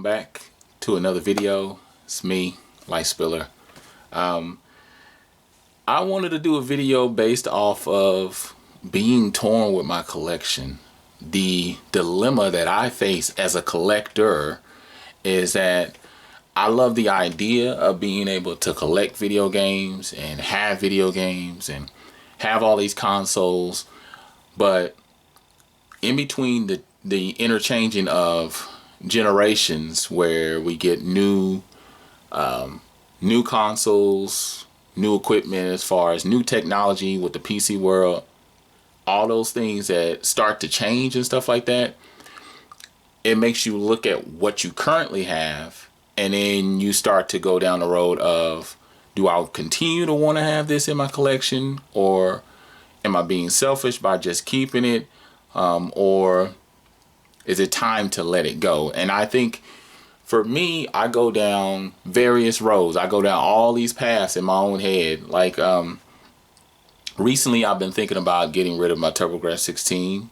back to another video. It's me, Light Spiller. I wanted to do a video based off of being torn with my collection. The dilemma that I face as a collector is that I love the idea of being able to collect video games and have video games and have all these consoles, but in between the interchanging of generations where we get new consoles, new equipment as far as new technology with the PC world, all those things that start to change and stuff like that, it makes you look at what you currently have, and then you start to go down the road of, do I continue to want to have this in my collection, or am I being selfish by just keeping it, or is it time to let it go? And I think for me, I go down various roads. I go down all these paths in my own head. Like recently I've been thinking about getting rid of my TurboGrafx 16.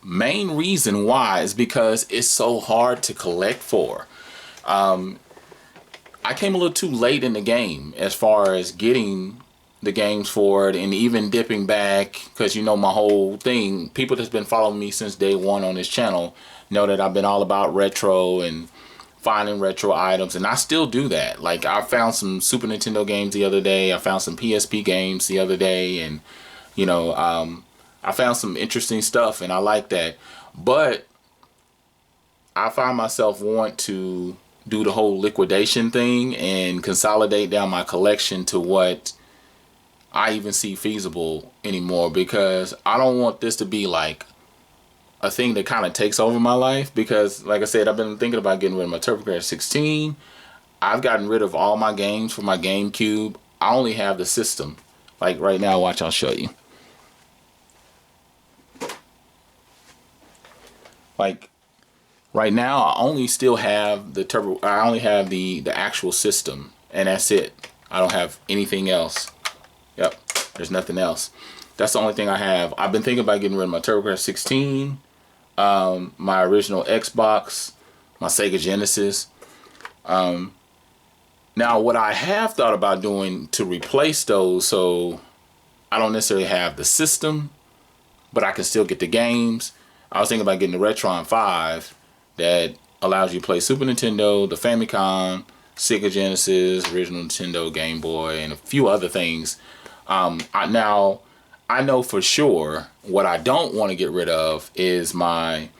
Main reason why is because it's so hard to collect for. I came a little too late in the game as far as getting the games for it, and even dipping back, because you know my whole thing, people that's been following me since day one on this channel know that I've been all about retro and finding retro items, and I still do that. Like, I found some Super Nintendo games the other day, I found some PSP games the other day, and you know, I found some interesting stuff, and I like that. But I find myself want to do the whole liquidation thing and consolidate down my collection to what I even see feasible anymore, because I don't want this to be like a thing that kind of takes over my life. Because like I said, I've been thinking about getting rid of my TurboGrafx 16. I've gotten rid of all my games for my GameCube. I only have the system. Like right now, watch, I'll show you. Like right now, I only still have the I only have the actual system, and that's it. I don't have anything else. Yep, there's nothing else. That's the only thing I have. I've been thinking about getting rid of my TurboGrafx 16, my original Xbox, my Sega Genesis. Now, what I have thought about doing to replace those, so I don't necessarily have the system, but I can still get the games. I was thinking about getting the Retron 5 that allows you to play Super Nintendo, the Famicom, Sega Genesis, original Nintendo, Game Boy, and a few other things. Now, I know for sure what I don't want to get rid of is my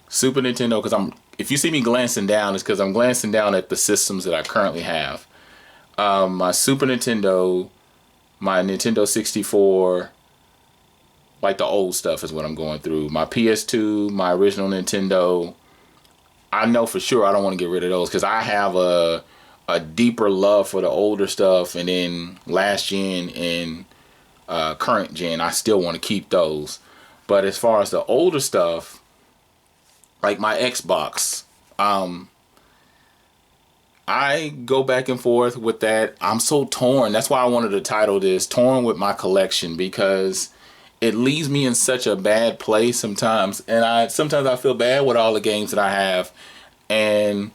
Super Nintendo, because if you see me glancing down, it's because I'm glancing down at the systems that I currently have. My Super Nintendo, my Nintendo 64, like the old stuff is what I'm going through. My PS2, my original Nintendo. I know for sure I don't want to get rid of those, because I have a deeper love for the older stuff, and then last gen and current gen, I still want to keep those. But as far as the older stuff, like my Xbox, I go back and forth with that. I'm so torn. That's why I wanted to title this "Torn with My Collection," because it leaves me in such a bad place sometimes, and sometimes I feel bad with all the games that I have, and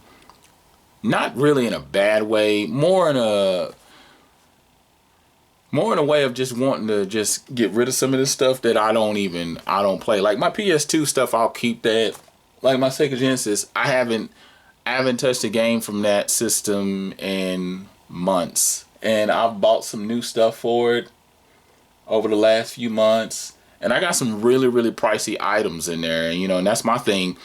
not really in a bad way, more in a way of just wanting to just get rid of some of this stuff that I don't play. Like my PS2 stuff, I'll keep that. Like my Sega Genesis, I haven't touched a game from that system in months, and I've bought some new stuff for it over the last few months, and I got some really, really pricey items in there, you know, and that's my thing.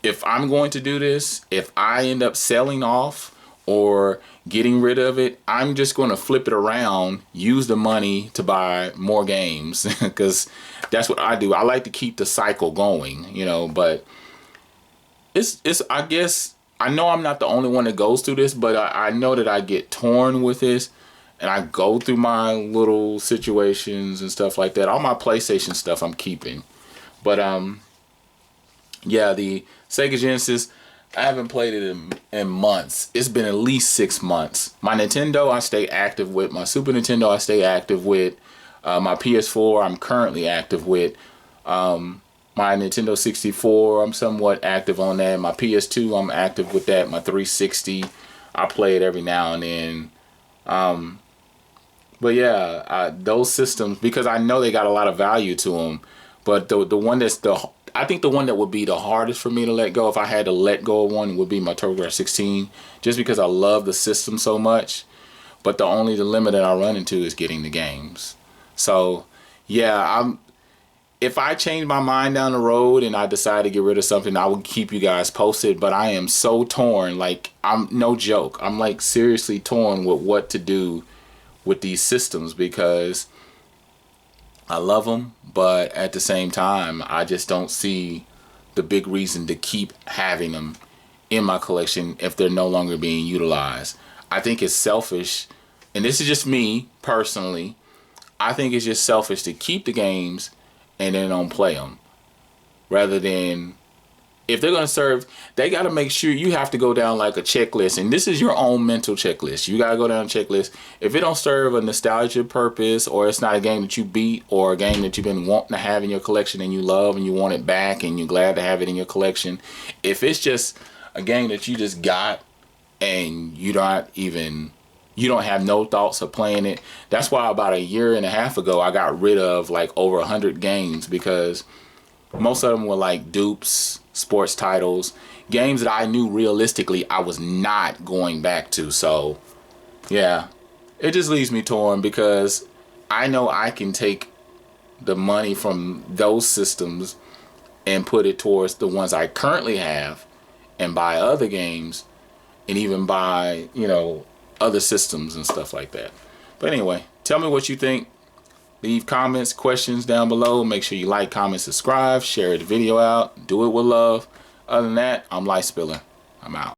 If I'm going to do this, if I end up selling off or getting rid of it, I'm just going to flip it around, use the money to buy more games, because that's what I do. I like to keep the cycle going, you know. But it's I guess, I know I'm not the only one that goes through this, but I know that I get torn with this, and I go through my little situations and stuff like that. All my PlayStation stuff I'm keeping, but yeah, the Sega Genesis, I haven't played it in months. It's been at least 6 months. My Nintendo, I stay active with. My Super Nintendo, I stay active with. My PS4, I'm currently active with. My Nintendo 64, I'm somewhat active on that. My PS2, I'm active with that. My 360, I play it every now and then. But yeah, those systems, because I know they got a lot of value to them. But the one that's I think the one that would be the hardest for me to let go, if I had to let go of one, would be my TurboGrafx 16, just because I love the system so much. But the limit that I run into is getting the games. So yeah, if I change my mind down the road and I decide to get rid of something, I will keep you guys posted. But I am so torn. Like, I'm no joke. I'm like seriously torn with what to do with these systems, because I love them, but at the same time, I just don't see the big reason to keep having them in my collection if they're no longer being utilized. I think it's selfish, and this is just me personally. I think it's just selfish to keep the games and then don't play them, rather than, if they're going to serve, they got to make sure you have to go down like a checklist. And this is your own mental checklist. You got to go down a checklist. If it don't serve a nostalgia purpose, or it's not a game that you beat, or a game that you've been wanting to have in your collection and you love and you want it back and you're glad to have it in your collection. If it's just a game that you just got and you don't have no thoughts of playing it. That's why about a year and a half ago, I got rid of like over 100 games, because most of them were like dupes, sports titles, games that I knew realistically I was not going back to. So yeah, it just leaves me torn, because I know I can take the money from those systems and put it towards the ones I currently have and buy other games, and even buy, other systems and stuff like that. But anyway, tell me what you think. Leave comments, questions down below. Make sure you like, comment, subscribe, share the video out. Do it with love. Other than that, I'm Light Spiller. I'm out.